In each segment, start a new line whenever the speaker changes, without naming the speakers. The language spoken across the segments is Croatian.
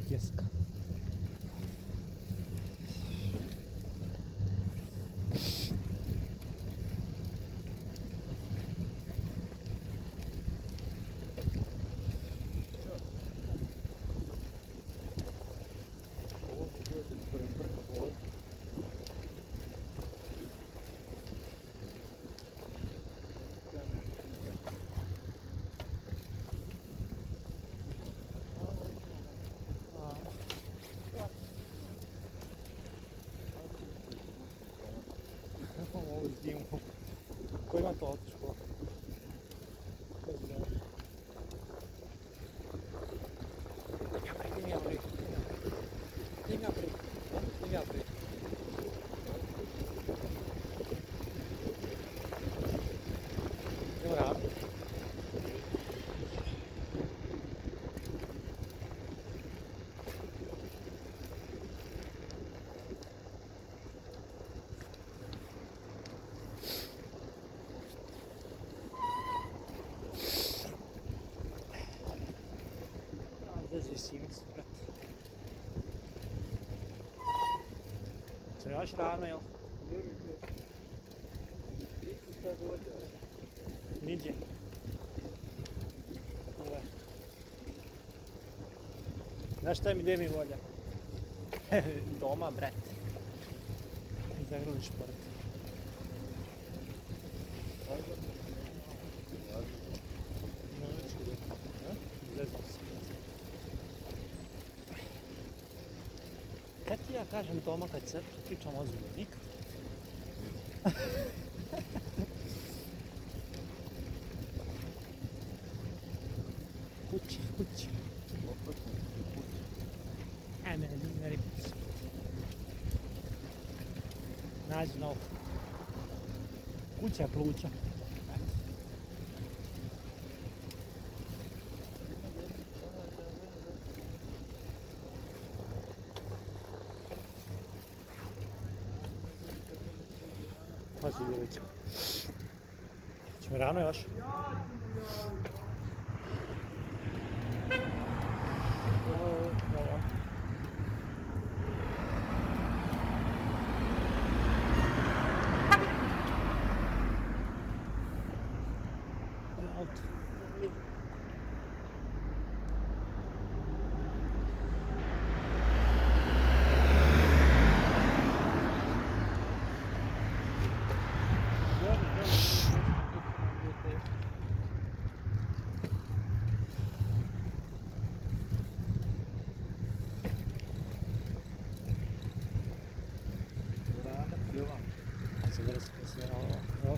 tjeska. Ovo zimu. Ko ima to otišlo? Zdaj zimci, brat. Trebaš rano, jel? Niđe. Znaš šta mi gdje mi volja? Doma, brat. Zagrli šport. Zezam se. Kad ti ja kažem doma kad se pričam ozbiljno? Nikad. Kući. Ne ribic. Nađi novu. Kuća pluća. Pazi Ljubića. Ćemo rano još?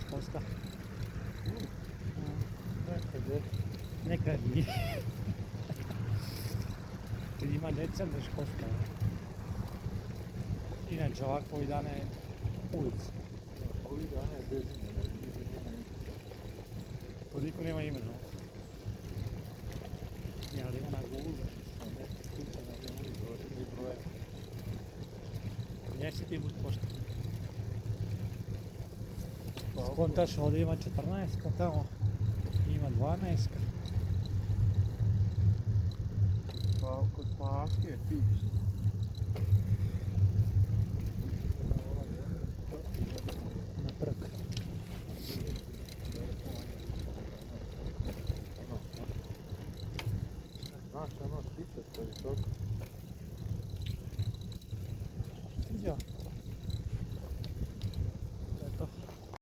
Školska. Nekad nije. Kad ima decembar školska. Inače ovako ovih dana je ulica.
Ovih dana je bez imena.
To niko nema imena. Ne, ali ima na Google.
Kuća na zemlji, dođe i broje.
Gdje si ti budi pošten? Skontaš ovdje ima 14, tamo ima 12.
Pa kod Pavke je piš.
Na prk.
Znaš ono štice, to je visoko.